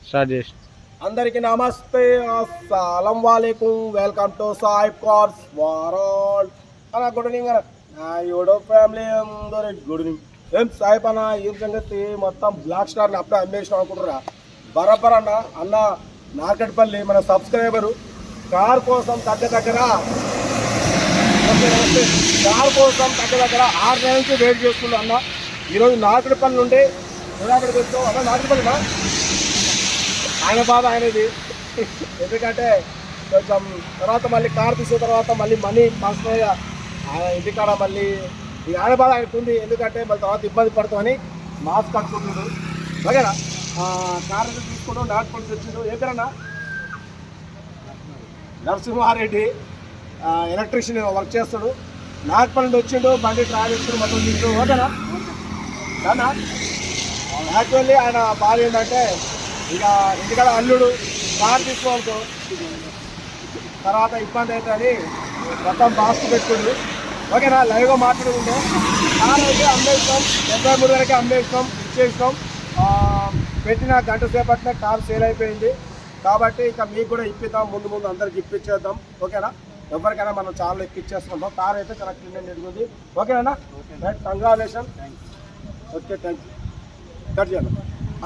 Start చేసి అందరికీ నమస్తే, అస్సలం వాలేకుం. వెల్కమ్ టు సాయిబ్ కార్స్ వరల్డ్ అన్న. గుడ్ ఈవినింగ్ అన్న. నా యూడో ఫ్యామిలీ అందరూ గుడ్ ఈవినింగ్. ఏం సాయిబ్ అన్న, ఈ సంగతి మొత్తం బ్లాక్ స్టార్ని అప్పుడే అమ్మేసిన అనుకుంటున్నా. బరాబర్ అన్న. అన్న నార్కట్పల్లి మన సబ్స్క్రైబరు కార్ కోసం దగ్గర 6 నెలల నుంచి వెయిట్ చేస్తున్నాడు అన్న. ఈరోజు నార్కట్పల్లి నుండి ఉదాపడికి వచ్చాం అన్న. నార్కట్పల్లినా ఆయన బాధ ఆయనది. ఎందుకంటే కొంచెం తర్వాత మళ్ళీ కార్ తీసిన తర్వాత మళ్ళీ మనీ పర్సనల్గా ఆయన ఇంటికాడ మళ్ళీ ఆయన బాధ ఆయనకు ఉంది. ఎందుకంటే మళ్ళీ తర్వాత ఇబ్బంది పడుతామని మాస్క్ కట్టుకుంటున్నాడు. ఓకేనా? కార్ అయితే తీసుకుంటూ నాటుకొని వచ్చిండు. ఏ పేరన్నా? నరసింహారెడ్డి ఎలక్ట్రీషియన్ వర్క్ చేస్తాడు. నాగపల్లి నుండి వచ్చిండు. బండి ట్రావెల్ చేస్తాడు, మొత్తం తీసుడు. ఓకేనా? దానా యాక్చువల్లీ ఆయన బాధ ఏంటంటే ఇక ఇంటికాడ అల్లుడు కార్ తీసుకోవాలతో తర్వాత ఇబ్బంది అవుతుంది మొత్తం మాస్క్ పెట్టుకుంది. ఓకేనా? లైవ్గా మాట్లాడుకుంటే కార్ అయితే అమ్మేస్తాం, 73 వరకే అమ్మేస్తాం, ఇచ్చేస్తాం. పెట్టిన గంట సేపట్నే కార్ సేల్ అయిపోయింది. కాబట్టి ఇక మీకు కూడా ఇప్పిద్దాం, ముందు అందరికి ఇప్పించేద్దాం. ఓకేనా? ఎవరికైనా మనం చాలా ఇప్పించేసుకుంటాం. కార్ అయితే చాలా క్లీన్ అండ్ ఎదుగుంది. ఓకేనా? Right, congratulation. Okay, thank you. Cut చేయాలి.